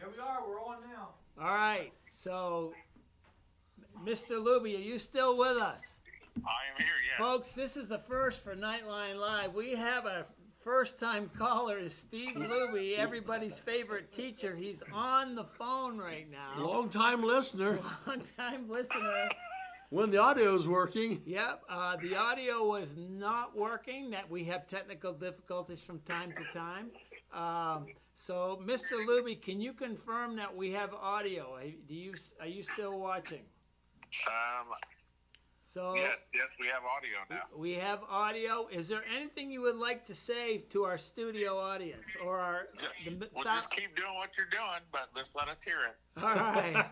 There we are. We're on now. All right. So, Mr. Luby, are you still with us? I am here, yes. Folks, this is the first for Knightline Live. We have a first-time caller, is Steve Luby, everybody's favorite teacher. He's on the phone right now. Long-time listener. Long-time listener. When the audio's working. Yep, the audio was not working. That we have technical difficulties from time to time. So, Mr. Luby, can you confirm that we have audio? Are you still watching? So yes, we have audio now. We have audio. Is there anything you would like to say to our studio audience or our? Just keep doing what you're doing, but let's let us hear it. All right,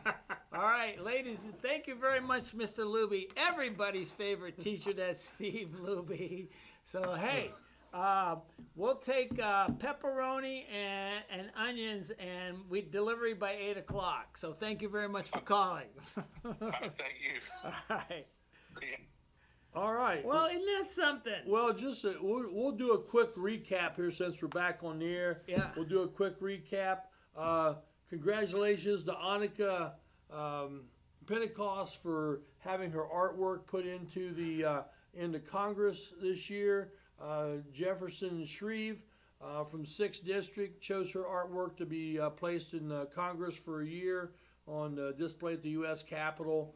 all right, ladies. Thank you very much, Mr. Luby. Everybody's favorite teacher, that's Steve Luby. So hey, we'll take pepperoni and onions, and we delivery by 8 o'clock. So thank you very much for calling. Thank you. All right. Yeah. All right. Well, isn't that something? Well, just we'll do a quick recap here since we're back on the air. Yeah. We'll do a quick recap. Congratulations to Annika Pentecost for having her artwork put into Congress this year. Jefferson Shreve from 6th District chose her artwork to be placed in Congress for a year on display at the U.S. Capitol.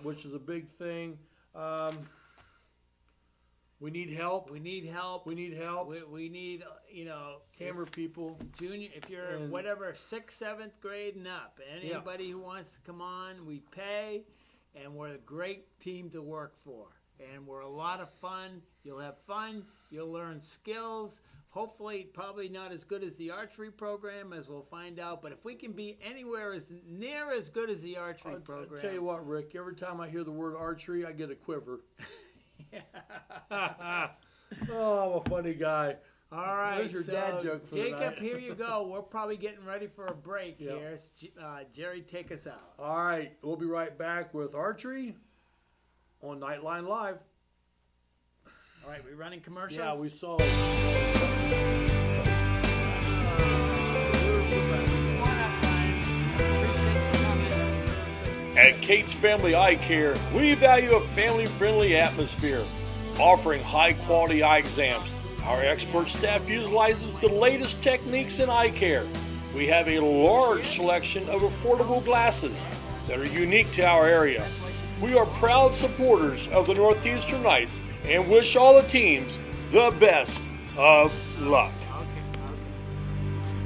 Which is a big thing. We need help. We need help. We need help. We need, Camera people. Junior, if you're in whatever, 6th, 7th grade and up, anybody who wants to come on, we pay, and we're a great team to work for. And we're a lot of fun. You'll have fun. You'll learn skills. Hopefully, probably not as good as the archery program, as we'll find out. But if we can be anywhere as near as good as the archery program. I'll tell you what, Rick, every time I hear the word archery, I get a quiver. Oh, I'm a funny guy. All right. There's your dad joke for Jacob, tonight. here you go. We're probably getting ready for a break here. Jerry, take us out. All right. We'll be right back with archery on Knightline Live. All right, we running commercials? Yeah, we saw. At Kate's Family Eye Care, we value a family-friendly atmosphere, offering high-quality eye exams. Our expert staff utilizes the latest techniques in eye care. We have a large selection of affordable glasses that are unique to our area. We are proud supporters of the Northeastern Knights and wish all the teams the best of luck.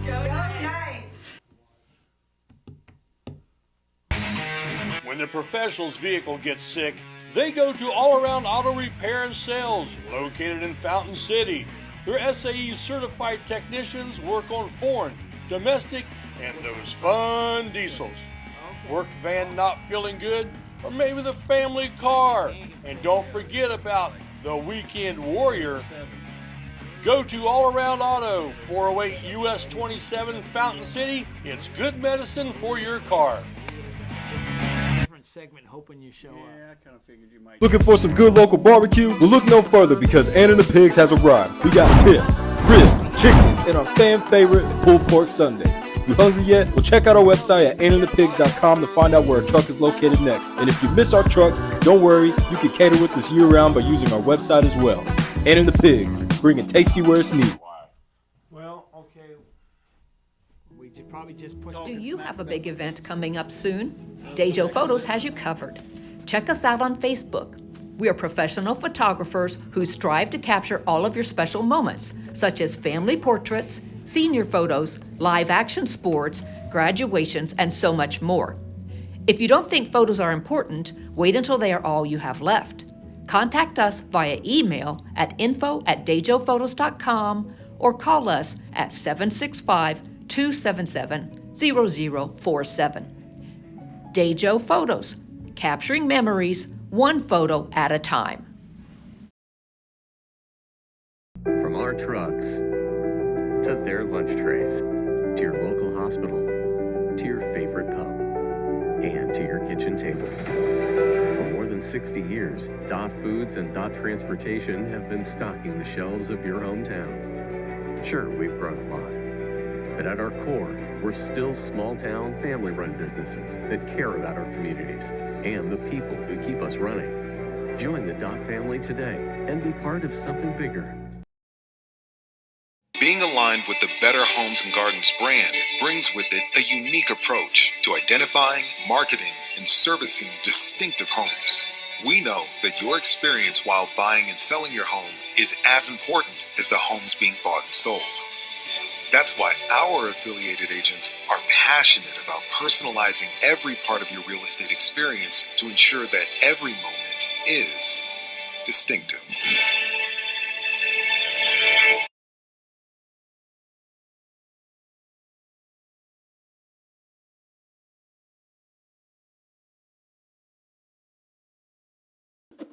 Go Knights! When the professional's vehicle gets sick, they go to All Around Auto Repair and Sales, located in Fountain City. Their SAE certified technicians work on foreign, domestic, and those fun diesels. Work van not feeling good? Or maybe the family car. And don't forget about the Weekend Warrior. Go to All Around Auto, 408 US 27 Fountain City. It's good medicine for your car. Different segment, hoping you show up. I kind of figured you might. Looking for some good local barbecue? Well, look no further because Ann and the Pigs has arrived. We got tips, ribs, chicken, and our fan favorite pulled pork sundae. You hungry yet? Well, check out our website at annandthepigs.com to find out where our truck is located next. And if you miss our truck, don't worry, you can cater with us year-round by using our website as well. Ann and the Pigs, bringing tasty where it's needed. Well, okay. We probably just put. Do you have a big event coming up soon? Dejo Photos has you covered. Check us out on Facebook. We are professional photographers who strive to capture all of your special moments, such as family portraits, senior photos, live action sports, graduations, and so much more. If you don't think photos are important, wait until they are all you have left. Contact us via email at info@dejophotos.com or call us at 765-277-0047. Dejo Photos, capturing memories one photo at a time. From our trucks to their lunch trays, to your local hospital, to your favorite pub, and to your kitchen table. For more than 60 years, Dot Foods and Dot Transportation have been stocking the shelves of your hometown. Sure, we've grown a lot, But at our core, we're still small-town, family-run businesses that care about our communities and the people who keep us running. Join the Dock family today and be part of something bigger. Being aligned with the Better Homes and Gardens brand brings with it a unique approach to identifying, marketing, and servicing distinctive homes. We know that your experience while buying and selling your home is as important as the homes being bought and sold. That's why our affiliated agents are passionate about personalizing every part of your real estate experience to ensure that every moment is distinctive.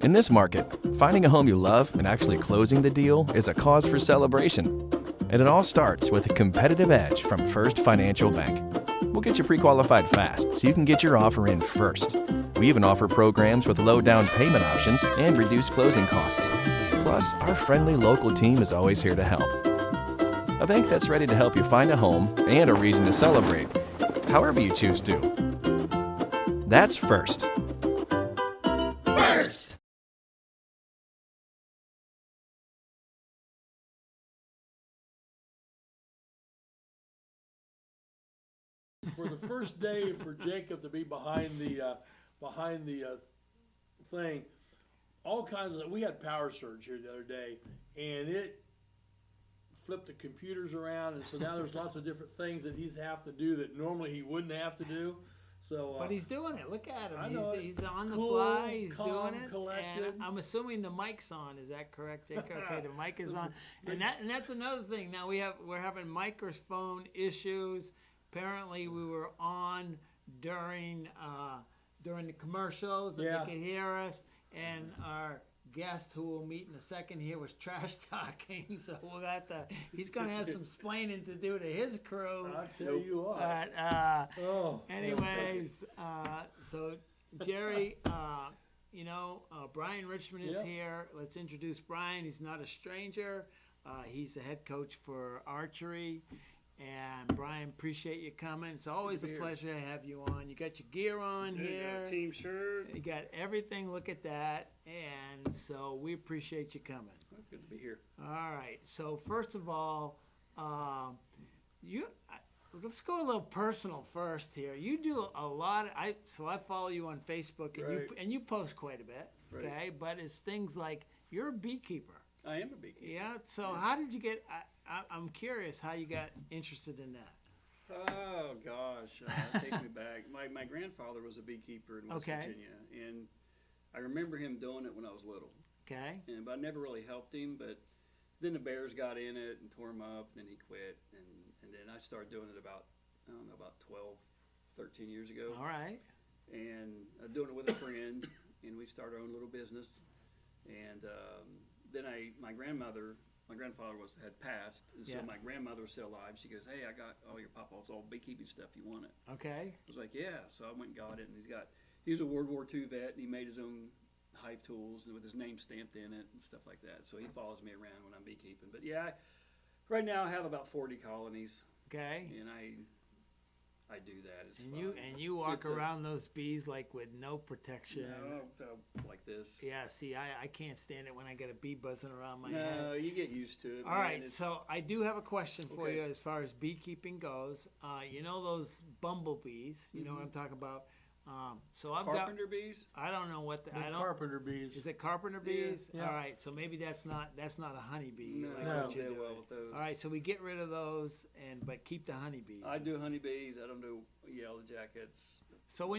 In this market, finding a home you love and actually closing the deal is a cause for celebration. And it all starts with a competitive edge from First Financial Bank. We'll get you pre-qualified fast so you can get your offer in first. We even offer programs with low down payment options and reduced closing costs. Plus, our friendly local team is always here to help. A bank that's ready to help you find a home and a reason to celebrate, however you choose to. That's First. First! For the first day for Jacob to be behind the thing, all kinds of, we had power surge here the other day, and it flipped the computers around, and so now there's lots of different things that he's have to do that normally he wouldn't have to do. So, But he's doing it. Look at him. I know He's on the cool, fly. He's calm, doing it. collected. And I'm assuming the mic's on. Is that correct, Jacob? Okay, the mic is on. And that's another thing. Now we're having microphone issues. Apparently we were on during the commercials that they could hear us, and our guest, who we'll meet in a second here, was trash talking. So we'll have to. He's going to have some splaining to do to his crew. I tell you what. But anyways, so Jerry, Brian Richmond is here. Let's introduce Brian. He's not a stranger. He's the head coach for archery. And Brian, appreciate you coming. It's always a pleasure to have you on. You got your gear on here. Team shirt. You got everything. Look at that. And so we appreciate you coming. Good to be here. All right. So first of all, let's go a little personal first here. You do a lot. I follow you on Facebook, and you post quite a bit. Okay, Right. but it's things like you're a beekeeper. I am a beekeeper. Yeah. So how did you get? I'm curious how you got interested in that. Oh gosh, that takes me back. My grandfather was a beekeeper in West Virginia, and I remember him doing it when I was little. Okay. But I never really helped him. But then the bears got in it and tore him up, and then he quit. And then I started doing it about 12, 13 years ago. All right. And doing it with a friend, and we started our own little business. And then my grandfather had passed, and so my grandmother was still alive. She goes, "Hey, I got all your papa's old beekeeping stuff. You want it?" Okay. I was like, "Yeah." So I went and got it, and he was a World War II vet, and he made his own hive tools with his name stamped in it and stuff like that. So he follows me around when I'm beekeeping. But yeah, right now I have about 40 colonies. Okay. And I do that. It's and fun. you walk around those bees like with no protection. No, like this. Yeah, see, I can't stand it when I get a bee buzzing around my head. No, you get used to it. All right, so I do have a question for you as far as beekeeping goes. You know those bumblebees? You know what I'm talking about? So I've carpenter bees? I don't know what carpenter bees. Is it carpenter bees? Yeah. All right, so maybe that's not a honeybee. No, like I what don't you're do doing. well with those. All right, so we get rid of those but keep the honeybees. I do honeybees. I don't do yellow jackets. So all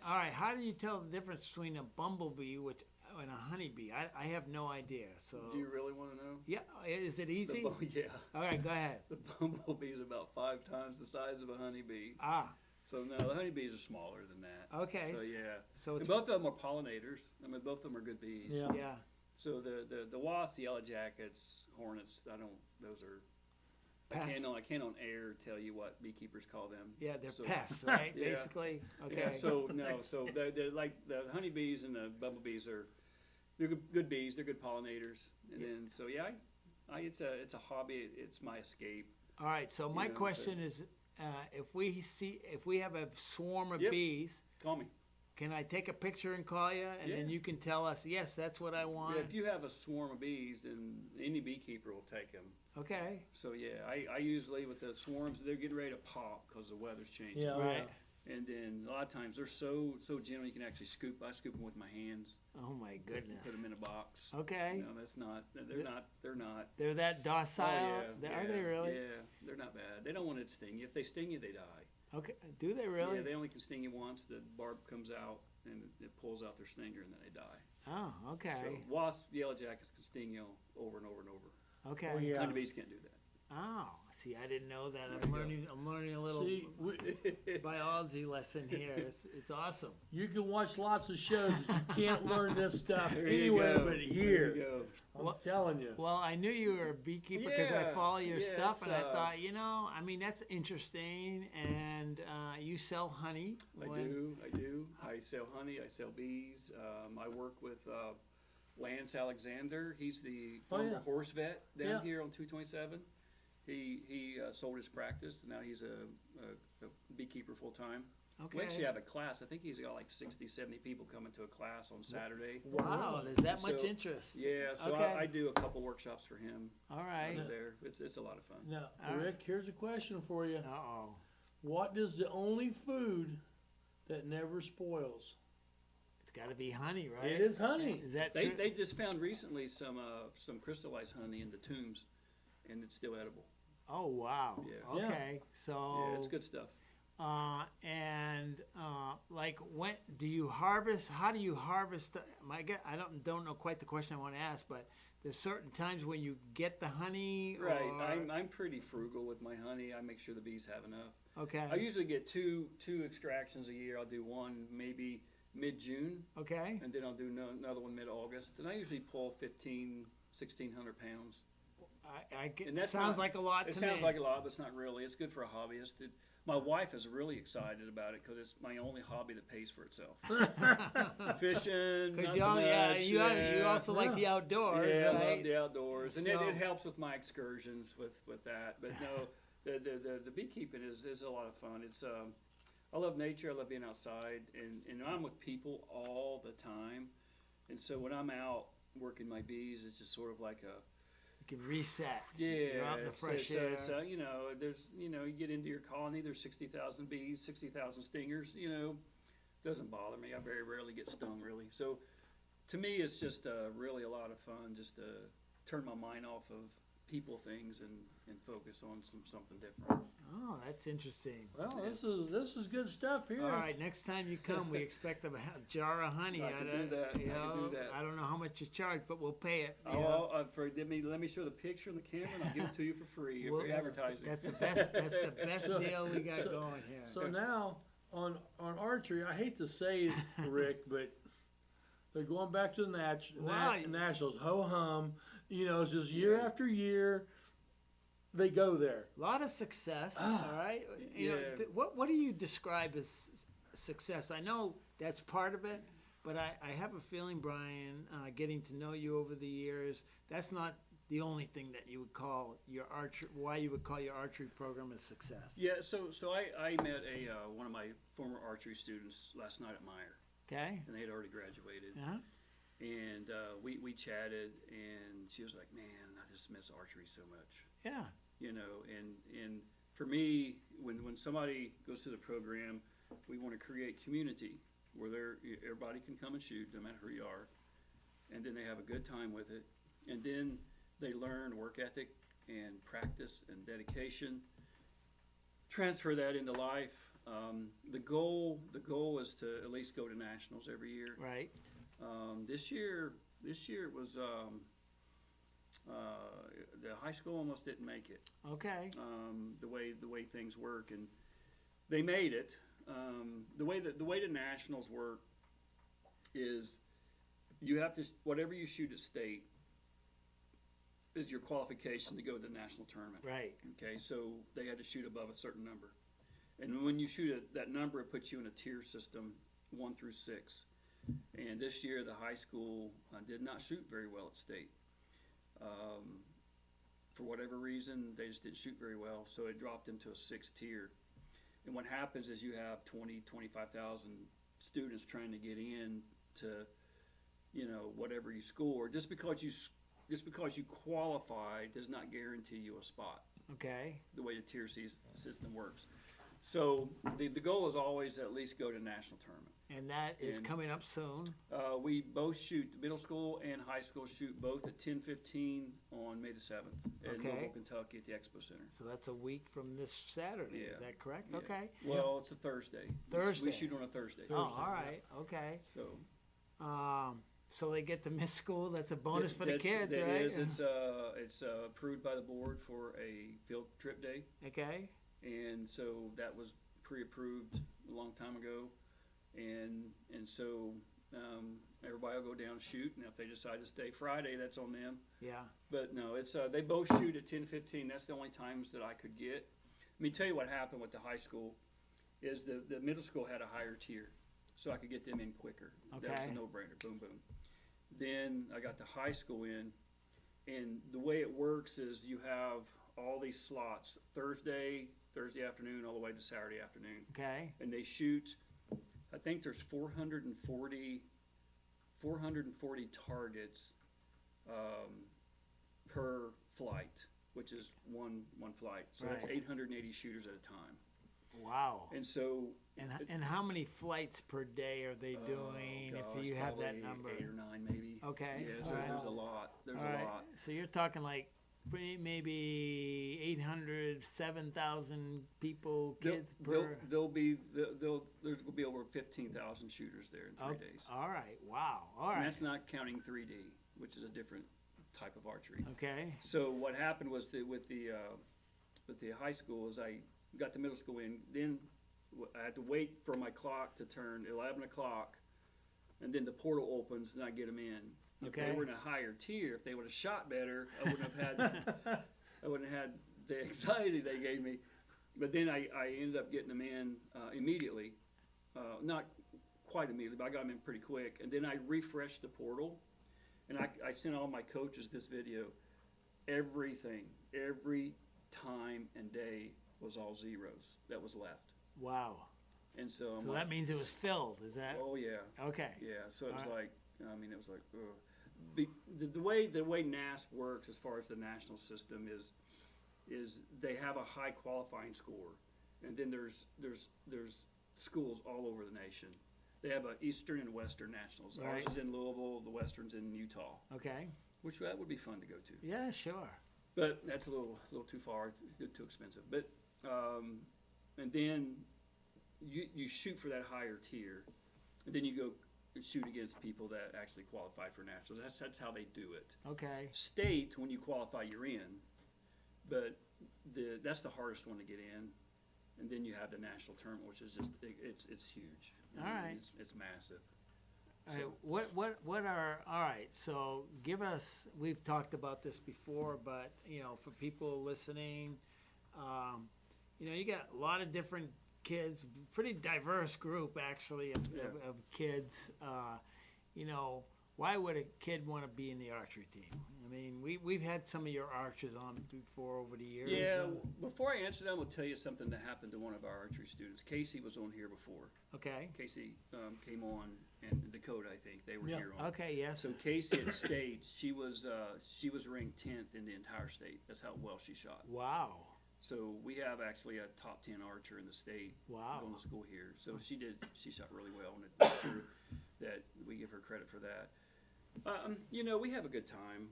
right, how do you tell the difference between a bumblebee and a honeybee? I have no idea. So do you really want to know? Yeah, is it easy? Yeah. All right, go ahead. The bumblebee is about 5 times the size of a honeybee. Ah. So no, the honeybees are smaller than that. Okay. So yeah. So and both of them are pollinators. I mean, both of them are good bees. Yeah. So the wasps, the yellow jackets, hornets, those are. Pests. I can't on air tell you what beekeepers call them. Yeah, they're pests, right? Yeah. Basically. Okay. Yeah, so they're like the honeybees and the bumblebees they're good bees. They're good pollinators. And then it's a hobby. It's my escape. All right. So my know, question is, if we have a swarm of Yep. bees, Call me. can I take a picture and call you, and then Yeah. you can tell us, yes, that's what I want? Yeah, if you have a swarm of bees, then any beekeeper will take them. Okay. So yeah, I usually with the swarms, they're getting ready to pop because the weather's changing. Yeah, Right. And then a lot of times they're so gentle you can actually scoop. I scoop them with my hands. Oh my goodness. Put them in a box. Okay. No, that's not. They're not. They're not. They're that docile. Oh, yeah, Are they really? Yeah, they're not bad. They don't want it to sting you. If they sting you, they die. Okay. Do they really? Yeah, they only can sting you once. The barb comes out and it pulls out their stinger, and then they die. Oh, okay. So wasps, yellow jackets can sting you over and over and over. Okay. Oh, yeah. Honeybees can't do that. Oh, see, I didn't know that. There I'm you go. learning. I'm learning a little See, biology lesson here. It's awesome. you can watch lots of shows, but you can't learn this stuff There you anywhere go. but There you here. go. I'm Well- telling you. Well, I knew you were a beekeeper because I Yeah, follow your yeah, stuff, it's, and I thought, I mean, that's interesting. And you sell honey. I do. I sell honey. I sell bees. I work with Lance Alexander. He's the Oh, former yeah. horse vet down Yeah. here on 227. He sold his practice, and now he's a beekeeper full time. Okay. We actually have a class. I think he's got like 60, 70 people coming to a class on Saturday. Wow, there's that much So, interest. Yeah, so Okay. I do a couple workshops for him All right. over there. It's a lot of fun. Now, All right. Rick, here's a question for you. Uh-oh. What is the only food that never spoils? It's got to be honey, right? It is honey. Is that They true? they just found recently some crystallized honey in the tombs, and it's still edible. Oh, wow. Yeah. Yeah. Okay. So. Yeah, it's good stuff. Like, when do you harvest? How do you harvest? I don't know quite the question I want to ask, but there's certain times when you get the honey. Right. Or, I'm pretty frugal with my honey. I make sure the bees have enough. okay. I usually get two extractions a year. I'll do one maybe mid-June, Okay. and then I'll do another one mid-August. And I usually pull 1,600 pounds. And that Sounds like a lot. It to sounds me. like a lot, but it's not really. It's good for a hobbyist. My wife is really excited about it because it's my only hobby that pays for itself. Fishing, Because not so much, you also like the outdoors, yeah, I right? love the outdoors, and So- it helps with my excursions with that. But no, the beekeeping is a lot of fun. It's I love nature. I love being outside, and I'm with people all the time. And so when I'm out working my bees, it's just sort of like a You can reset. yeah, You're out in the fresh air. there's you get into your colony. There's 60,000 bees, 60,000 stingers. Doesn't bother me. I very rarely get stung really. So to me, it's just really a lot of fun just to turn my mind off of people, things, and focus on something different. Oh, that's interesting. Well, this is good stuff here. All right, next time you come, we expect a jar of honey. I can do that. You I can know, do that. I don't know how much you charge, but we'll pay it. you Oh, know. let me show the picture on the camera, and I'll give it to you for free. Well, Free advertising. That's the best. That's the best So- deal we got so- going here. So now on archery, I hate to say it, Rick, but they're going back to the Wow. nationals. Ho hum, it's just year after year. They go there. A lot of success. Ah. All right. Yeah. What do you describe as success? I know that's part of it, but I have a feeling, Brian, getting to know you over the years, that's not the only thing that you would call your why you would call your archery program a success. Yeah, so I met one of my former archery students last night at Meyer, Okay. and they had already graduated. Uh-huh. And we chatted, and she was like, "Man, I just miss archery so much." Yeah. And for me, when somebody goes through the program, we want to create community where everybody can come and shoot, no matter who you are, and then they have a good time with it, and then they learn work ethic and practice and dedication. Transfer that into life. The goal is to at least go to nationals every year. Right. This year it was the high school almost didn't make it. Okay. The way things work, and they made it. The way the nationals work is you have to whatever you shoot at state is your qualification to go to the national tournament. Right. Okay, so they had to shoot above a certain number, and when you shoot that number, it puts you in a tier system 1 through 6. And this year, the high school did not shoot very well at state. for whatever reason, they just didn't shoot very well, so it dropped them to a 6th tier. And what happens is you have 25,000 students trying to get in to, whatever you score. Just because you qualify does not guarantee you a spot. Okay. The way the tier system works. So the goal is always to at least go to national tournament. And that is coming up soon. We both shoot, middle school and high school shoot both at 10:15 on May the 7th in Louisville, Kentucky at the Expo Center. So that's a week from this Saturday, is that correct? Yeah. Okay. Well, it's a Thursday. Thursday. We shoot on a Thursday. Oh, all right, okay. So they get to miss school, that's a bonus for the kids, right? It is. It's approved by the board for a field trip day. Okay. And so that was pre-approved a long time ago. And so everybody will go down and shoot, and if they decide to stay Friday, that's on them. Yeah. But no, it's they both shoot at 10:15. That's the only times that I could get. Let me tell you what happened with the high school. Is the middle school had a higher tier, so I could get them in quicker. Okay. That was a no-brainer. Boom, boom. Then I got the high school in, and the way it works is you have all these slots: Thursday afternoon, all the way to Saturday afternoon. Okay. And they shoot. I think there's 440 targets per flight, which is one flight. So that's 880 shooters at a time. Wow. And so. And how many flights per day are they doing? If you have that number, 8 or 9 maybe. Okay. Yeah. So there's a lot. There's a lot. So you're talking like maybe 800, 7,000 people, kids per. There will be over 15,000 shooters there in 3 days. All right. Wow. All right. And that's not counting 3D, which is a different type of archery. Okay. So what happened was with the high school is I got the middle school in. Then I had to wait for my clock to turn 11 o'clock, and then the portal opens and I get them in. Okay. If they were in a higher tier, if they would have shot better, I wouldn't have had the anxiety they gave me. But then I ended up getting them in immediately, not quite immediately, but I got them in pretty quick. And then I refreshed the portal, and I sent all my coaches this video. Everything, every time and day was all zeros that was left. Wow. And so that means it was filled, is that? Oh yeah. Okay. Yeah. So it was like, it was like, ugh. The way NASP works as far as the national system is they have a high qualifying score, and then there's schools all over the nation. They have a Eastern and Western nationals. Right. Ours is in Louisville. The Western's in Utah. Okay. Which that would be fun to go to. Yeah, sure. But that's a little too far, too expensive. But and then you shoot for that higher tier, and then you go shoot against people that actually qualify for nationals. That's how they do it. Okay. State, when you qualify, you're in, but that's the hardest one to get in, and then you have the national tournament, which is just it's huge. All right. It's massive. All right, what are, all right, so give us, we've talked about this before, but, for people listening, you got a lot of different kids, pretty diverse group, actually, of kids. Why would a kid want to be in the archery team? I mean, we've had some of your archers on before over the years. Yeah, before I answer that, I'm going to tell you something that happened to one of our archery students. Casey was on here before. Okay. Casey came on, and Dakota, I think, they were here on. Okay, yes. So Casey at state, she was ranked 10th in the entire state. That's how well she shot. Wow. So we have actually a top 10 archer in the state. Wow. Going to school here. So she shot really well, and I'm sure that we give her credit for that. We have a good time.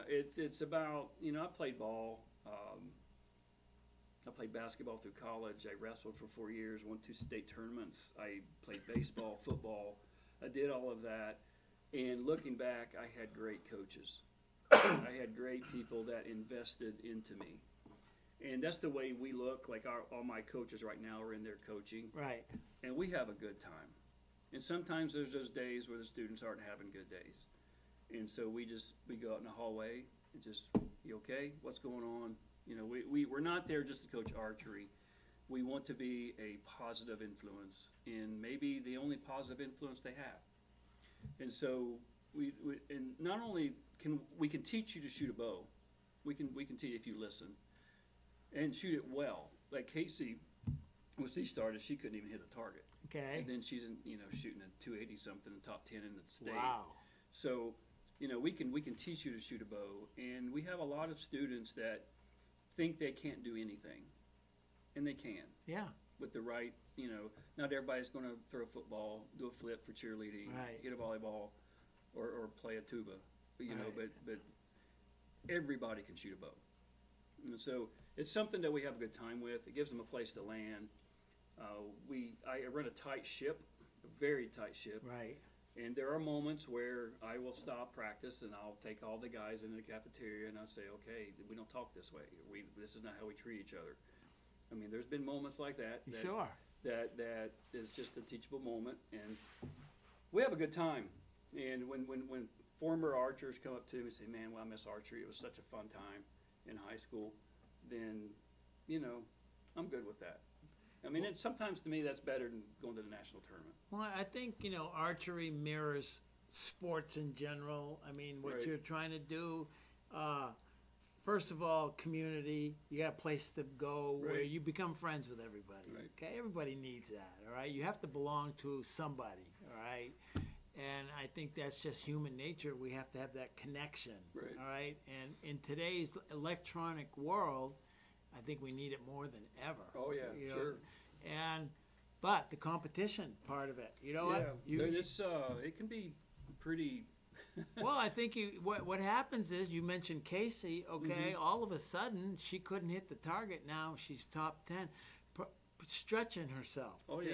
It's about, I played ball. I played basketball through college. I wrestled for 4 years, won 2 state tournaments. I played baseball, football. I did all of that. And looking back, I had great coaches. I had great people that invested into me. And that's the way we look. Like all my coaches right now are in there coaching. Right. And we have a good time. And sometimes there's those days where the students aren't having good days. And so we go out in the hallway and just, you okay? What's going on? We're not there just to coach archery. We want to be a positive influence, and maybe the only positive influence they have. And so and not only can we teach you to shoot a bow, We can teach if you listen, and shoot it well. Like Casey, when she started, she couldn't even hit a target. Okay. And then she's shooting a 280 something, top 10 in the state. Wow. So, we can teach you to shoot a bow, and we have a lot of students that think they can't do anything, and they can. Yeah. With the right, not everybody's going to throw a football, do a flip for cheerleading, Right. hit a volleyball, or play a tuba. But, Right. but everybody can shoot a bow. And so it's something that we have a good time with. It gives them a place to land. I run a tight ship, a very tight ship. Right. And there are moments where I will stop practice and I'll take all the guys into the cafeteria and I'll say, okay, we don't talk this way. This is not how we treat each other. I mean, there's been moments like that. Sure. That is just a teachable moment, and we have a good time. And when former archers come up to me and say, man, well, I miss archery. It was such a fun time in high school. Then, I'm good with that. I mean, sometimes to me that's better than going to the national tournament. Well, I think, archery mirrors sports in general. I mean, what Right. you're trying to do, first of all, community. You got a place to go where Right. you become friends with everybody. Right. Okay, everybody needs that. All right, you have to belong to somebody. All right, and I think that's just human nature. We have to have that connection. Right. All right, and in today's electronic world, I think we need it more than ever. Oh, yeah, You know, sure. But the competition part of it, you know what? It can be pretty. Well, I think what happens is you mentioned Casey. Okay, Mm-hmm. all of a sudden she couldn't hit the target. Now she's top 10, stretching herself. Oh, to,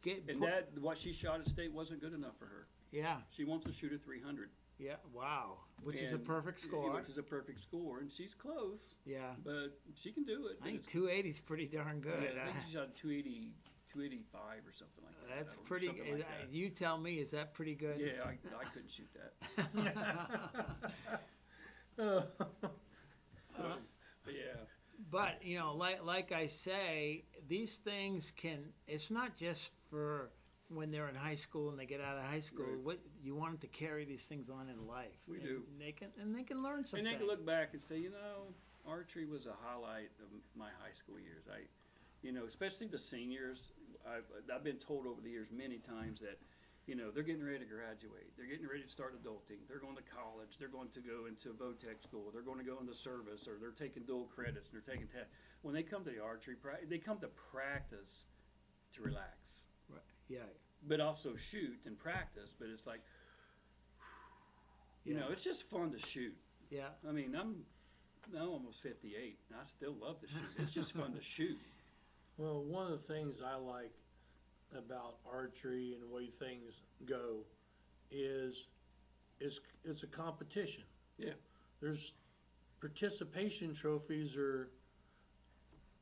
yeah. And what she shot at state wasn't good enough for her. Yeah, She wants to shoot a 300. yeah. Wow, which is a And- perfect score. Which is a perfect score, and she's close, Yeah, but she can do it. I think It's- 280 is pretty darn good. Yeah, I think she shot 285 or something like that. That's or pretty. something like that. You tell me, is that pretty good? Yeah, I couldn't shoot that. But yeah. But like I say, these things it's not just for when they're in high school and they get out of high school. Right. What you want them to carry these things on in life. We And do. They can learn something. And they can look back and say, archery was a highlight of my high school years. Especially the seniors. I've been told over the years many times that, they're getting ready to graduate. They're getting ready to start adulting. They're going to college. They're going to go into VOTEC school. They're going to go into service, or they're taking dual credits and they're taking tests. When they come to the archery, they come to practice to relax. Right. Yeah. But also shoot and practice. But it's like, Yeah. it's just fun to shoot. Yeah. I mean, I'm almost 58, and I still love to shoot. It's just fun to shoot. Well, one of the things I like about archery and the way things go is it's a competition. Yeah. There's participation trophies are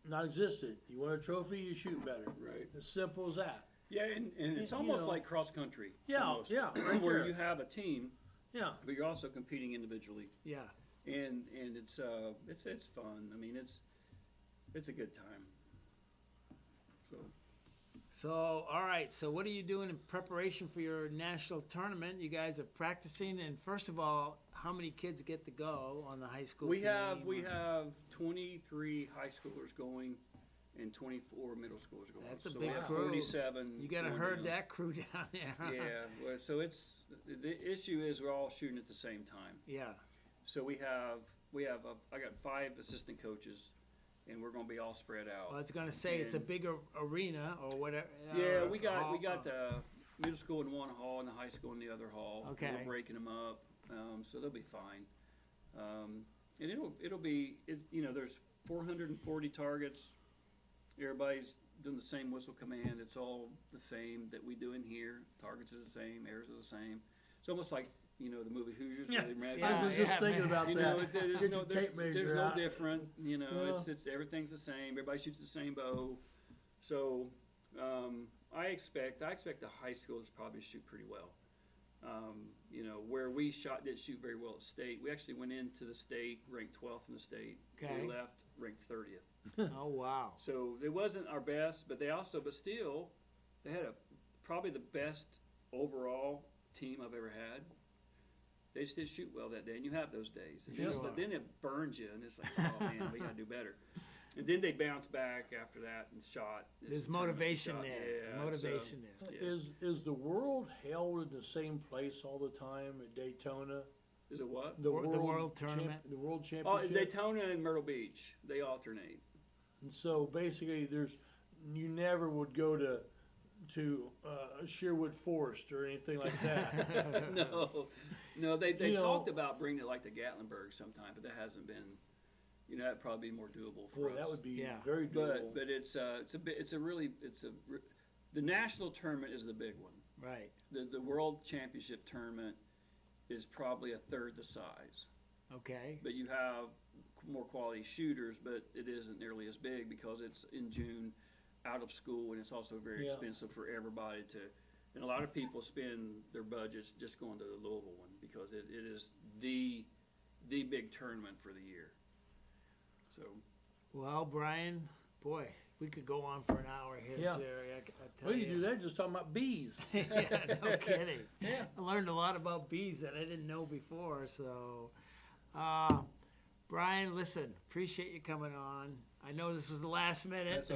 not existent. You want a trophy, you shoot better. Right. As simple as that. Yeah, and it's You almost know. like cross country. Yeah, almost, yeah, right where there. you have a team, Yeah. but you're also competing individually, Yeah. and it's fun. I mean, it's a good time. So, all right. So, what are you doing in preparation for your national tournament? You guys are practicing, and first of all, how many kids get to go on the high school We team? have 23 high schoolers going, and 24 middle schoolers going. That's a so big we have crew. 47. You got to going herd down. that crew down there. Yeah. Well, so the issue is we're all shooting at the same time. Yeah. So I got 5 assistant coaches, and we're going to be all spread out. Well, I was going to say it's a And- bigger arena or whatever. Yeah, we got hall. the middle school in one hall and the high school in the other hall. Okay. We're breaking them up, so they'll be fine. And it'll be there's 440 targets. Everybody's doing the same whistle command. It's all the same that we do in here. Targets are the same. Arrows are the same. It's almost like the movie Hoosiers. Yeah. Where they imagine- I was just yeah, thinking man. about that. there's Get no, your there's, tape there's measure no out. different. Well. It's everything's the same. Everybody shoots the same bow. So I expect the high schoolers probably shoot pretty well. Where we didn't shoot very well at state. We actually went into the state ranked 12th in the state. Okay. We left ranked 30th. Oh, wow. So it wasn't our best, but still, they had probably the best overall team I've ever had. they just didn't shoot well that day, and you have those days. And then it burns you, and it's like, oh man, we gotta do better. And then they bounce back after that and shot. There's motivation there. Yeah, Motivation so, there. yeah. Is the world held in the same place all the time at Daytona? Is it what? The world tournament? The World Oh, Championship? Daytona and Myrtle Beach. They alternate. And so basically you never would go to Sherwood Forest or anything like that. No, they talked about bringing it like to Gatlinburg sometime, but that hasn't been. That'd probably be more doable for us. That would be very doable. But the national tournament is the big one. Right. The World Championship tournament is probably a third the size. Okay. But you have more quality shooters, but it isn't nearly as big because it's in June, out of school, and it's also very expensive for everybody to. And a lot of people spend their budgets just going to the Louisville one because it is the big tournament for the year. So. Well, Brian, boy, we could go on for an hour here, Jerry. I tell you do that just talking about bees. Yeah, no kidding. I learned a lot about bees that I didn't know before. So, Brian, listen, appreciate you coming on. I know this was the last minute,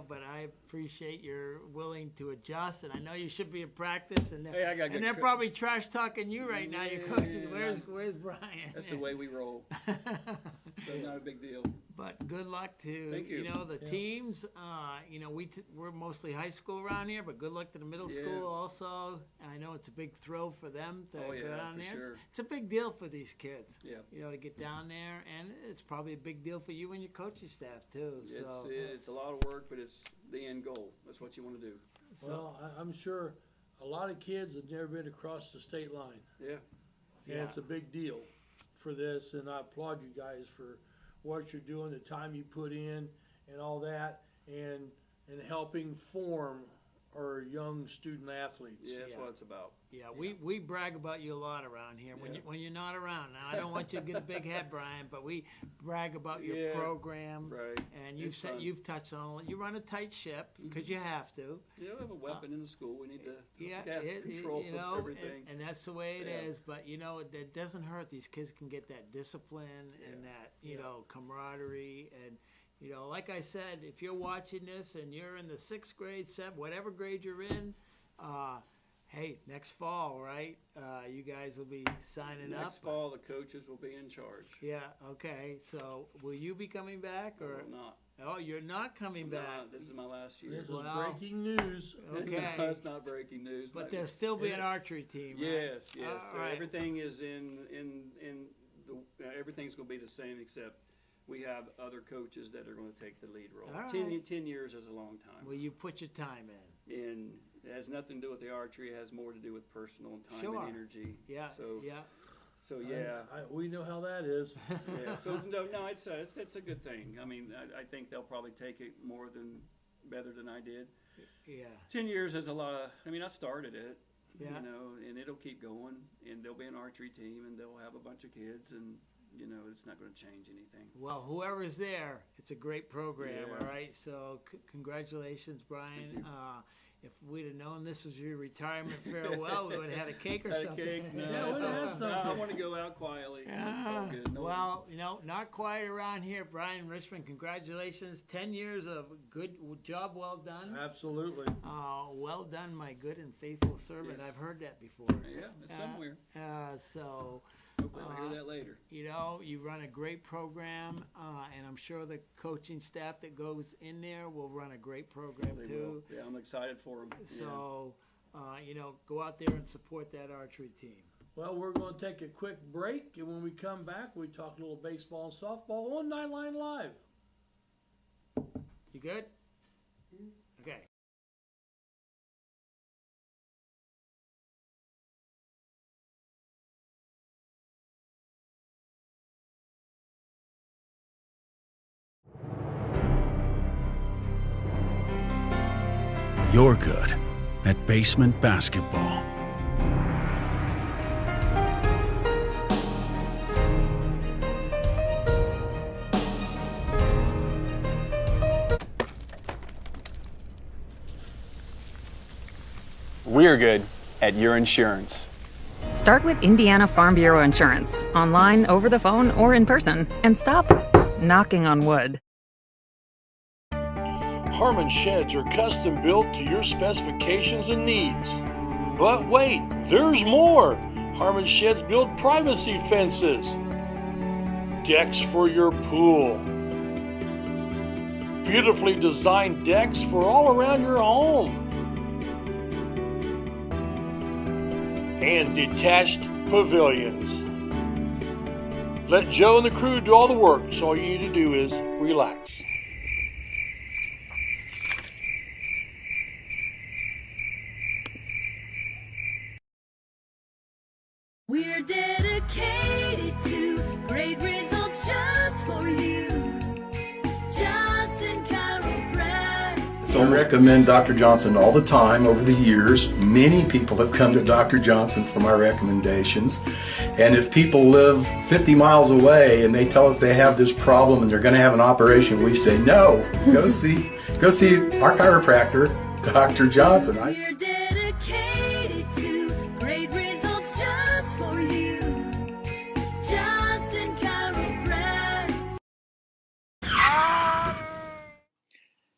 but I appreciate you're willing to adjust. And I know you should be in practice, and they're probably trash talking you right now. Your coaches, where's Brian? That's the way we roll. So not a big deal. But good luck to Thank you. The teams. We're mostly high school around here, but good luck to the middle school also. I know it's a big thrill for them to go down there. Sure. It's a big deal for these kids. Yeah. To get down there, and it's probably a big deal for you and your coaching staff too. It's a lot of work, but it's the end goal. That's what you want to do. Well, I'm sure a lot of kids have never been across the state line. Yeah. And it's a big deal for this, and I applaud you guys for what you're doing, the time you put in, and all that, and helping form our young student athletes. Yeah, that's what it's about. Yeah, we brag about you a lot around here when you're not around. Now I don't want you to get a big head, Brian, but we brag about your program. Right. And you've touched on you run a tight ship because you have to. We have a weapon in the school. We need to have control of everything. And that's the way it is. But it doesn't hurt. These kids can get that discipline and that camaraderie and. Like I said, if you're watching this and you're in the 6th grade, 7th, whatever grade you're in, hey, next fall, right? You guys will be signing up. Next fall, the coaches will be in charge. Yeah, okay. So will you be coming back or not? Oh, you're not coming back. This is my last year. This is breaking news. Okay. No, it's not breaking news. But there'll still be an archery team, right? Yes. So right. everything is everything's going to be the same except we have other coaches that are going to take the lead role. All 10 years is a long time. Well, you put your time in. And it has nothing to do with the archery. It has more to do with personal and time and energy. Yeah. So yeah. We know how that is. Yeah. So no, it's a good thing. I mean, I think they'll probably take it better than I did. Yeah. 10 years is a lot of. I mean, I started it. Yeah. And it'll keep going, and there'll be an archery team, and they'll have a bunch of kids, and it's not going to change anything. Well, whoever's there, it's a great program, all right? So congratulations, Brian. If we'd have known this was your retirement farewell, we would have had a cake or something. Cake? No, Yeah, we'd have something. I want to go out quietly. It's all good. No well, not quiet around here. Brian Richmond, congratulations. 10 years of good job well done. Absolutely. Well done, my good and faithful servant. Yes. I've heard that before. Yeah, it's somewhere. So... I'll hear that later. You run a great program, and I'm sure the coaching staff that goes in there will run a great program They too. will. Yeah, I'm excited for them. So, go out there and support that archery team. Well, we're going to take a quick break, and when we come back, we talk a little baseball and softball on Knightline Live. You good? Okay. You're good at basement basketball. We're good at your insurance. Start with Indiana Farm Bureau Insurance, online, over the phone, or in person, and stop knocking on wood. Harmon sheds are custom built to your specifications and needs. But wait, there's more! Harmon sheds build privacy fences, decks for your pool, beautifully designed decks for all around your home, and detached pavilions. Let Joe and the crew do all the work, so all you need to do is relax. We're dedicated to great results just for you. Johnson Chiropractic. So I recommend Dr. Johnson all the time over the years. Many people have come to Dr. Johnson for my recommendations. And if people live 50 miles away and they tell us they have this problem and they're going to have an operation, we say, no, go see our chiropractor, Dr. Johnson. We're dedicated to great results just for you. Johnson Chiropractic.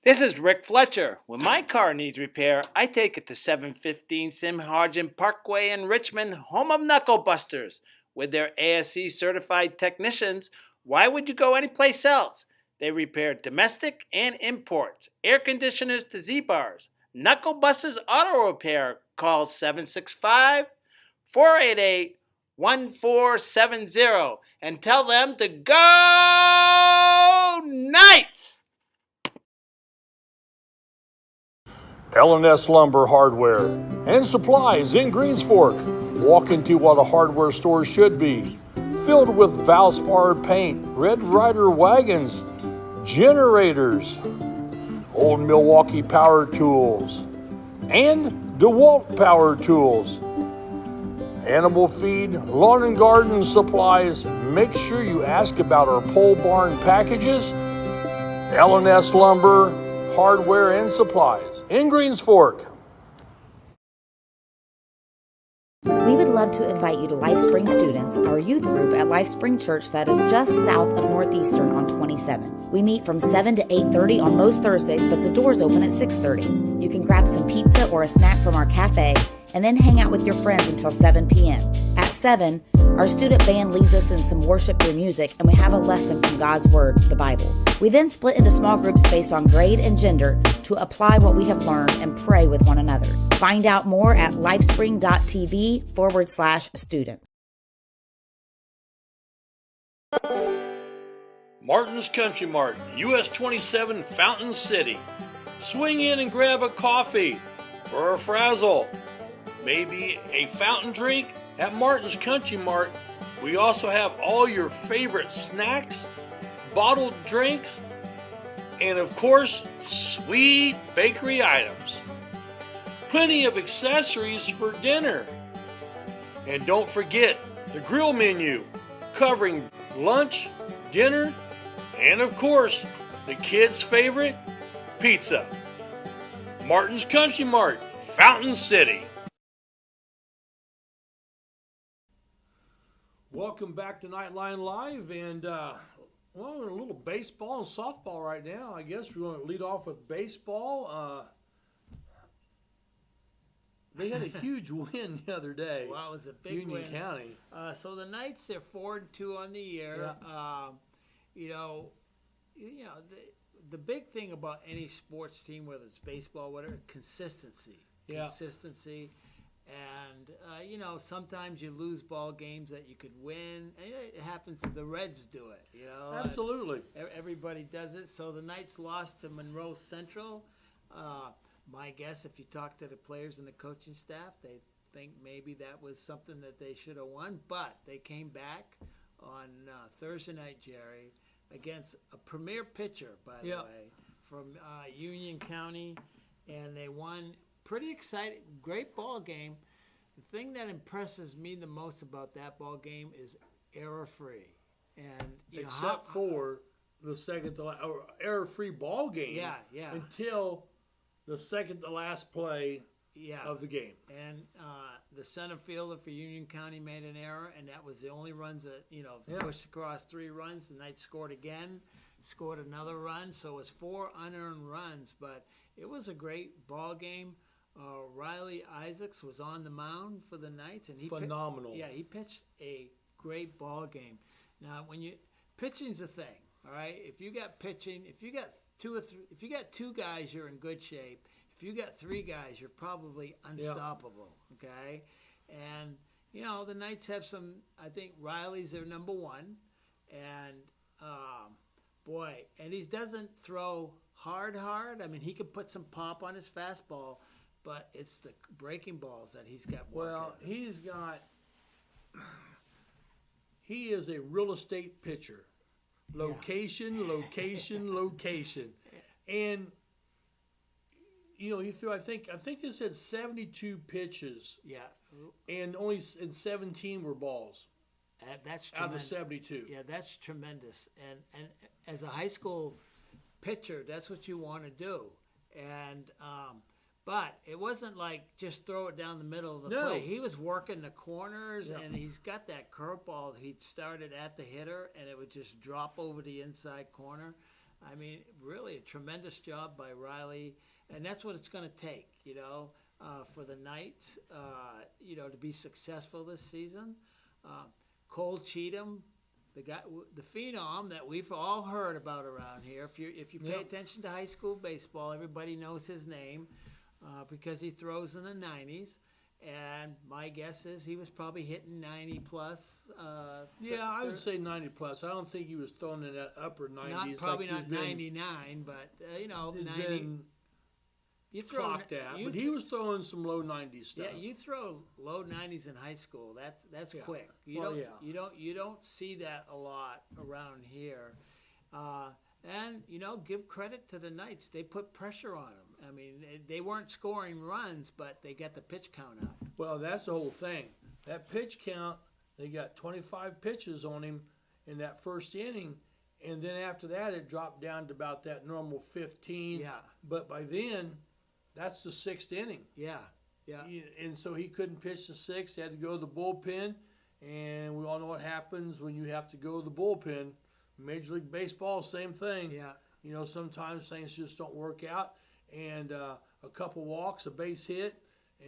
This is Rick Fletcher. When my car needs repair, I take it to 715 Simharjan Parkway in Richmond, home of Knuckle Busters. With their ASE certified technicians, why would you go anyplace else? They repair domestic and imports, air conditioners to Z-bars. Knuckle Busters Auto Repair. Call 765-488-1470 and tell them to go Knights! L&S Lumber Hardware and Supplies in Greens Fork. Walk into what a hardware store should be. Filled with Valspar paint, Red Ryder wagons, generators, old Milwaukee power tools, and DeWalt power tools. Animal feed, lawn and garden supplies. Make sure you ask about our pole barn packages. L&S Lumber Hardware and Supplies in Greens Fork. We would love to invite you to Life Spring Students, our youth group at Life Spring Church that is just south of Northeastern on 27. We meet from 7 to 8:30 on most Thursdays, but the doors open at 6:30. You can grab some pizza or a snack from our cafe and then hang out with your friends until 7 p.m. At 7, our student band leads us in some worship through music, and we have a lesson from God's Word, the Bible. We then split into small groups based on grade and gender to apply what we have learned and pray with one another. Find out more at lifespring.tv/students. Martin's Country Mart, US 27 Fountain City. Swing in and grab a coffee or a frazzle, maybe a fountain drink. At Martin's Country Mart, we also have all your favorite snacks, bottled drinks, and of course, sweet bakery items. Plenty of accessories for dinner. And don't forget the grill menu, covering lunch, dinner, and of course, the kids' favorite, pizza. Martin's Country Mart, Fountain City. Welcome back to Knightline Live, and well, a little baseball and softball right now. I guess we're going to lead off with baseball. They had a huge win the other day. Well, it was a big Union win. County. So the Knights, they're 4-2 on the year. Yeah. The big thing about any sports team, whether it's baseball, whatever, consistency. Yeah. Consistency. And, sometimes you lose ball games that you could win. And it happens. The Reds do it, Absolutely. Everybody does it. So the Knights lost to Monroe Central. My guess, if you talk to the players and the coaching staff, they think maybe that was something that they should have won. But they came back on Thursday night, Jerry, against a premier pitcher, by the way, from Union County. And they won. Pretty exciting, great ball game. The thing that impresses me the most about that ball game is error-free. And Except for the second to last, error-free ball game. Yeah. Until the second to last play of the game. And the center fielder for Union County made an error, and that was the only runs that, pushed across 3 runs. The Knights scored again, scored another run, so it was 4 unearned runs, but it was a great ball game. Riley Isaacs was on the mound for the Knights, and phenomenal. He pitched a great ball game. Now, pitching's a thing, all right? If you got pitching, if you got 2 guys, you're in good shape. If you got 3 guys, you're probably unstoppable, okay? And, the Knights have some, I think Riley's their number 1. And, and he doesn't throw hard. I mean, he can put some pop on his fastball, but it's the breaking balls that he's got working. Well, he is a real estate pitcher. Location, location. And, he threw, I think they said 72 pitches. Yeah. And only 17 were balls. That's out tremendous. of 72. Yeah, that's tremendous. And as a high school pitcher, that's what you want to do. And but it wasn't like just throw it down the middle of the play. He was working the corners, and he's got that curveball. He'd started at the hitter, and it would just drop over the inside corner. I mean, really a tremendous job by Riley, and that's what it's going to take, for the Knights, to be successful this season. Cole Cheatham, the guy, the phenom that we've all heard about around here. If you pay attention to high school baseball, everybody knows his name because he throws in the 90s. And my guess is he was probably hitting 90 plus. I would say 90 plus. I don't think he was throwing in that upper 90s. Probably not 99, but 90. You throw clocked at, but he was throwing some low 90s stuff. Yeah, you throw low 90s in high school. That's quick. You don't see that a lot around here. And give credit to the Knights. They put pressure on them. I mean, they weren't scoring runs, but they got the pitch count up. Well, that's the whole thing. That pitch count, they got 25 pitches on him in that first inning, and then after that, it dropped down to about that normal 15. Yeah. But by then, that's the 6th inning. Yeah. And so he couldn't pitch the 6th. He had to go to the bullpen, and we all know what happens when you have to go to the bullpen. Major League Baseball, same thing. Yeah. Sometimes things just don't work out, and a couple walks, a base hit,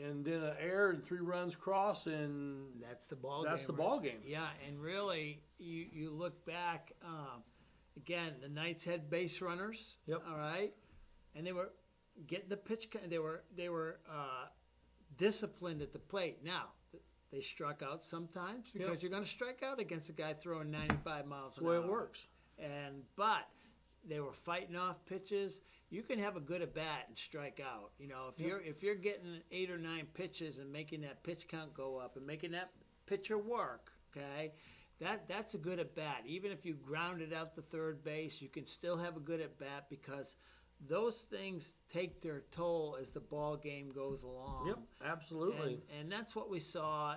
and then an error and 3 runs cross, and that's the ball game. That's the ball game. Yeah, and really, you look back. Again, the Knights had base runners. Yep. All right, and they were getting the pitch. They were disciplined at the plate. Now they struck out sometimes because you're going to strike out against a guy throwing 95 miles an hour. That's the way it works. But they were fighting off pitches. You can have a good at bat and strike out. If you're getting 8 or 9 pitches and making that pitch count go up and making that pitcher work, okay, that's a good at bat. Even if you grounded out the third base, you can still have a good at bat because those things take their toll as the ball game goes along. Yep, absolutely. And that's what we saw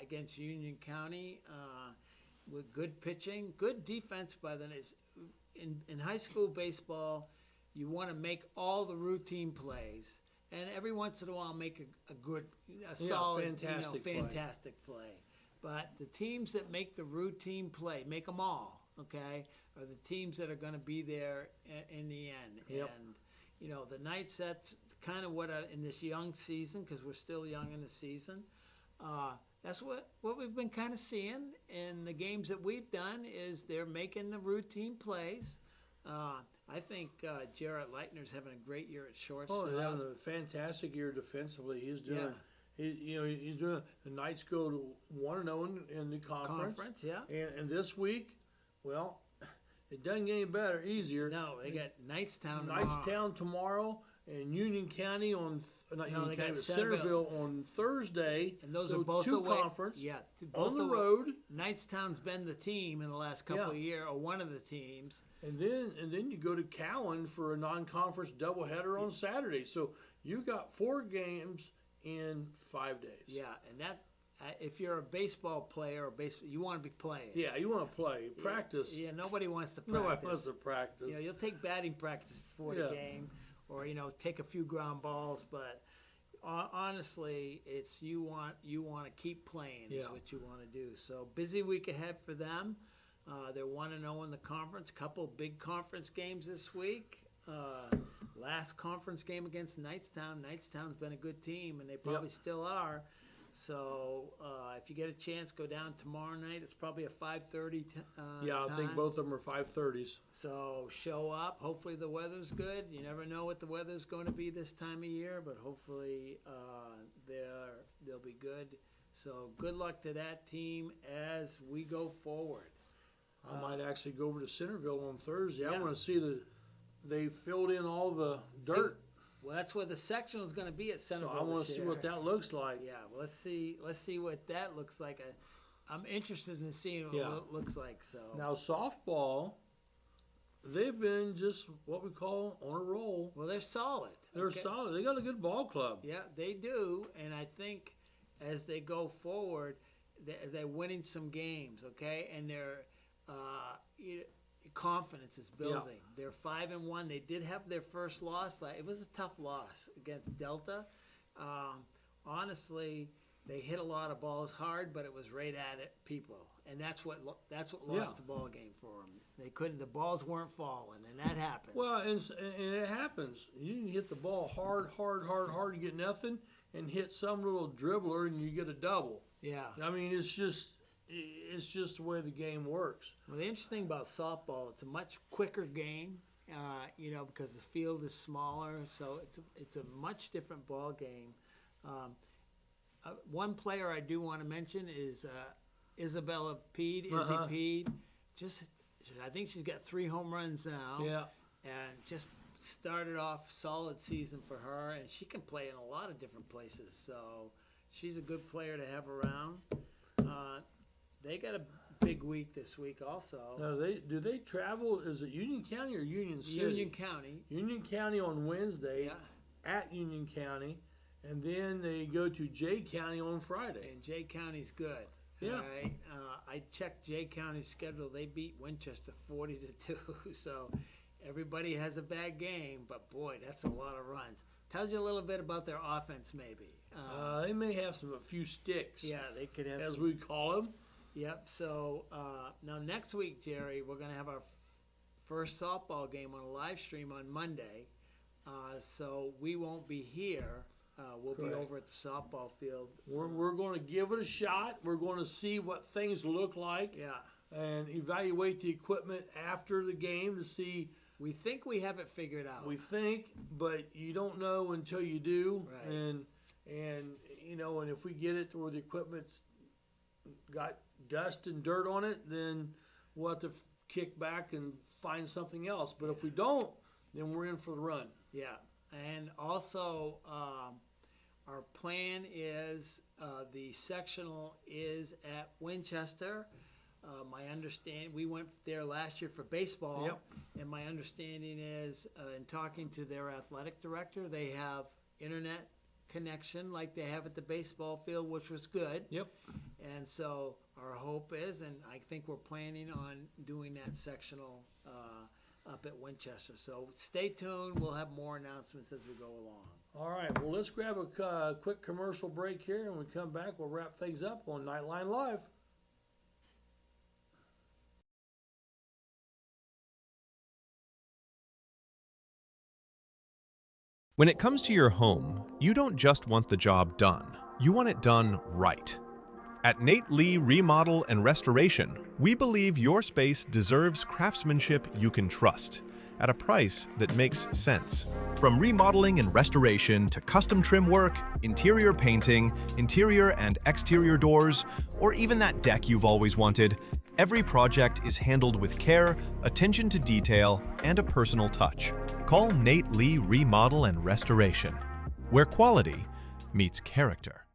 against Union County with good pitching, good defense by the Knights. In high school baseball, you want to make all the routine plays, and every once in a while make a solid, fantastic play. But the teams that make the routine play, make them all, okay, are the teams that are going to be there in the end. Yep. And, the Knights, that's kind of what in this young season, because we're still young in the season, that's what we've been kind of seeing in the games that we've done is they're making the routine plays. I think Jarrett Leitner's having a great year at shortstop. Oh, he's having a fantastic year defensively. He's doing. He's doing. The Knights go to 1-0 in the conference. And this week, well, it doesn't get any better, easier. No, they got Knightstown tomorrow, and Union County on they got Centerville on Thursday. And those are both two away. conference. Yeah, on the road. Knightstown's been the team in the last couple of years, or one of the teams. And then you go to Cowan for a non-conference doubleheader on Saturday. So you got 4 games in 5 days. Yeah, and that's if you're a baseball player you want to be playing. Yeah, you want to play, practice. Yeah, nobody wants to practice. Nobody wants to practice. You'll take batting practice before the game, or take a few ground balls. But honestly, it's you want to keep playing is Yeah. what you want to do. So busy week ahead for them. They're 1-0 in the conference. Couple big conference games this week. Last conference game against Knightstown. Knightstown's been a good team, and they probably still are. So if you get a chance, go down tomorrow night. It's probably a 5:30 Yeah, I think time. both of them are 5:30s. So show up. Hopefully the weather's good. You never know what the weather's going to be this time of year, but hopefully they'll be good. So good luck to that team as we go forward. I might actually go over to Centerville on Thursday. I yeah. want to see they filled in all the dirt. Well, that's where the section is going to be at Centerville. So I want to see what that looks like. Yeah, well, let's see what that looks like. I'm interested in seeing what it looks like. So now softball, they've been just what we call on a roll. Well, they're solid. They're solid. They got a good ball club. Yeah, they do, and I think as they go forward, they're winning some games. Okay, and their confidence is building. They're 5-1. They did have their first loss. It was a tough loss against Delta. Honestly, they hit a lot of balls hard, but it was right at it, people, and that's what lost the ball game for them. They couldn't. The balls weren't falling, and that happens. Well, and it happens. You can hit the ball hard, you get nothing, and hit some little dribbler, and you get a double. Yeah. I mean, it's just the way the game works. Well, the interesting thing about softball, it's a much quicker game, because the field is smaller, so it's a much different ball game. One player I do want to mention is Isabella Peed, Izzy Peed. I think she's got 3 home runs now. Yeah. And just started off solid season for her, and she can play in a lot of different places. So she's a good player to have around. They got a big week this week also. Now, do they travel? Is it Union County or Union City? Union County. Union County on Wednesday at Union County, and then they go to Jay County on Friday. And Jay County's good. Yeah. All right. I checked Jay County's schedule. They beat Winchester 40-2. So everybody has a bad game, but boy, that's a lot of runs. Tells you a little bit about their offense, maybe. They may have a few sticks. Yeah, they could have, as we call them. Yep. So now next week, Jerry, we're going to have our first softball game on a live stream on Monday. So we won't be here. We'll be over at the softball field. We're going to give it a shot. We're going to see what things look like. Yeah. And evaluate the equipment after the game to see. We think we have it figured out. We think, but you don't know until you do. Right. And if we get it to where the equipment's got dust and dirt on it, then we'll have to kick back and find something else. But if we don't, then we're in for the run. Yeah. And also, our plan is the sectional is at Winchester. My understanding, we went there last year for baseball, and my understanding is, in talking to their athletic director, they have internet connection like they have at the baseball field, which was good. Yep. And so our hope is, and I think we're planning on doing that sectional up at Winchester. So stay tuned. We'll have more announcements as we go along. All right. Well, let's grab a quick commercial break here, and when we come back, we'll wrap things up on Knightline Live. When it comes to your home, you don't just want the job done. You want it done right. At Nate Lee Remodel and Restoration, we believe your space deserves craftsmanship you can trust at a price that makes sense. From remodeling and restoration to custom trim work, interior painting, interior and exterior doors, or even that deck you've always wanted, every project is handled with care, attention to detail, and a personal touch. Call Nate Lee Remodel and Restoration, where quality meets character.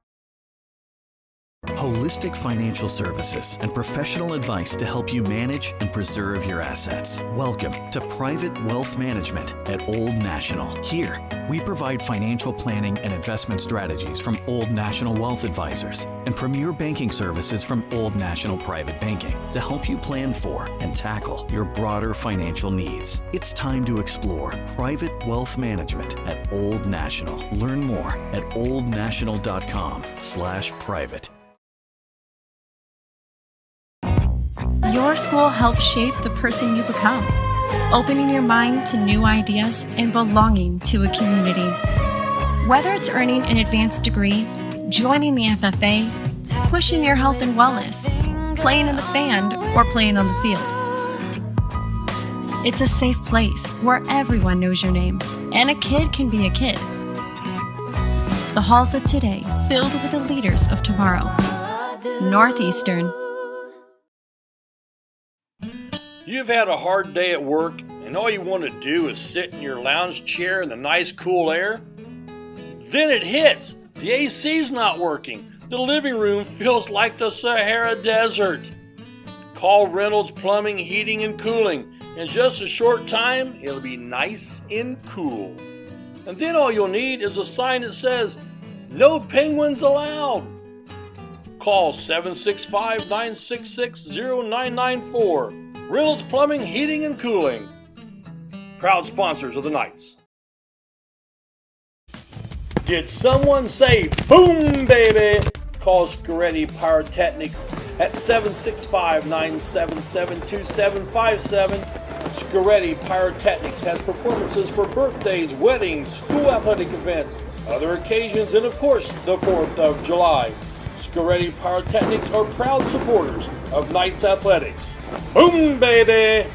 Holistic financial services and professional advice to help you manage and preserve your assets. Welcome to Private Wealth Management at Old National. Here, we provide financial planning and investment strategies from Old National Wealth Advisors and premier banking services from Old National Private Banking to help you plan for and tackle your broader financial needs. It's time to explore private wealth management at Old National. Learn more at oldnational.com/private. Your school helps shape the person you become, opening your mind to new ideas and belonging to a community. Whether it's earning an advanced degree, joining the FFA, pushing your health and wellness, playing in the band, or playing on the field. It's a safe place where everyone knows your name, and a kid can be a kid. The halls of today filled with the leaders of tomorrow. Northeastern. You've had a hard day at work, and all you want to do is sit in your lounge chair in the nice cool air? Then it hits! The AC's not working. The living room feels like the Sahara Desert. Call Reynolds Plumbing, Heating, and Cooling. In just a short time, it'll be nice and cool. And then all you'll need is a sign that says, "No penguins allowed." Call 765-966-0994. Reynolds Plumbing, Heating, and Cooling. Proud sponsors of the Knights. Did someone say boom, baby? Call Scaretti Pyrotechnics at 765-977-2757. Scaretti Pyrotechnics has performances for birthdays, weddings, school athletic events, other occasions, and of course, the 4th of July. Scaretti Pyrotechnics are proud supporters of Knights Athletics. Boom, baby!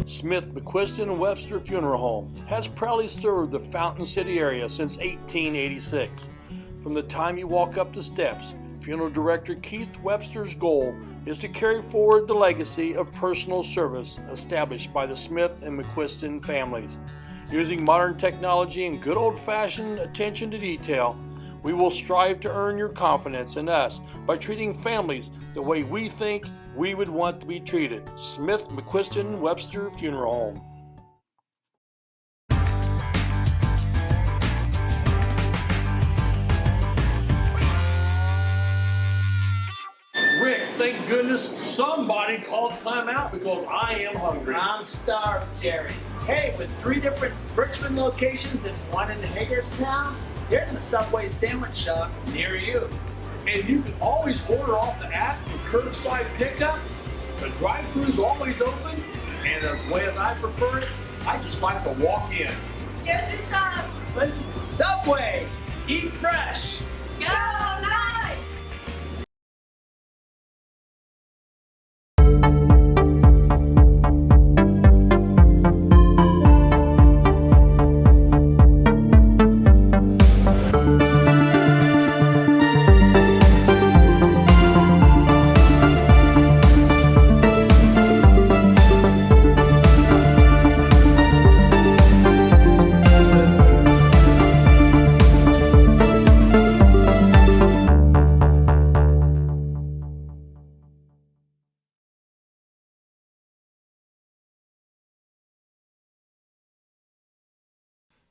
Smith, McQuiston, and Webster Funeral Home has proudly served the Fountain City area since 1886. From the time you walk up the steps, Funeral Director Keith Webster's goal is to carry forward the legacy of personal service established by the Smith and McQuiston families. Using modern technology and good old-fashioned attention to detail, we will strive to earn your confidence in us by treating families the way we think we would want to be treated. Smith, McQuiston, Webster Funeral Home. Rick, thank goodness somebody called time out because I am hungry. I'm starved, Jerry. Hey, with 3 different Richmond locations and 1 in Hagerstown, there's a Subway sandwich shop near you. And you can always order off the app for curbside pickup. The drive-thru's always open, and the way that I prefer it, I just like to walk in. Here's your sub. Listen, Subway, eat fresh. Go Knights!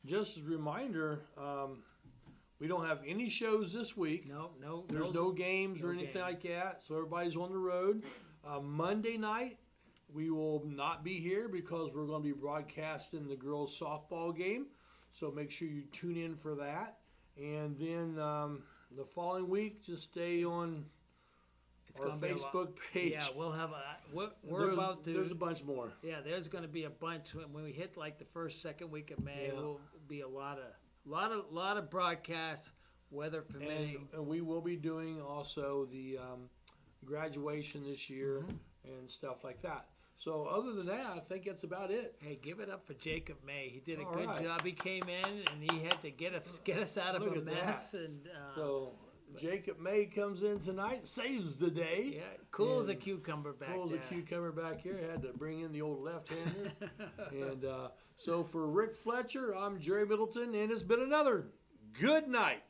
Just as a reminder, we don't have any shows this week. No. There's no games or anything like that, so everybody's on the road. Monday night, we will not be here because we're going to be broadcasting the girls' softball game, so make sure you tune in for that. And then the following week, just stay on our Facebook page. Yeah, we'll have There's a bunch more. Yeah, there's going to be a bunch when we hit like the first, second week of May. Yeah. Will be a lot of broadcasts, weather permitting. And we will be doing also the graduation this year and stuff like that. So other than that, I think that's about it. Hey, give it up for Jacob May. He did a All good right. job. He came in and he had to get us out of Look a at mess. that. And So Jacob May comes in tonight, saves the day. Yeah, cool as a cucumber back Cool as a there. cucumber back here. Had to bring in the old left-hander. And so for Rick Fletcher, I'm Jerry Middleton, and it's been another good night.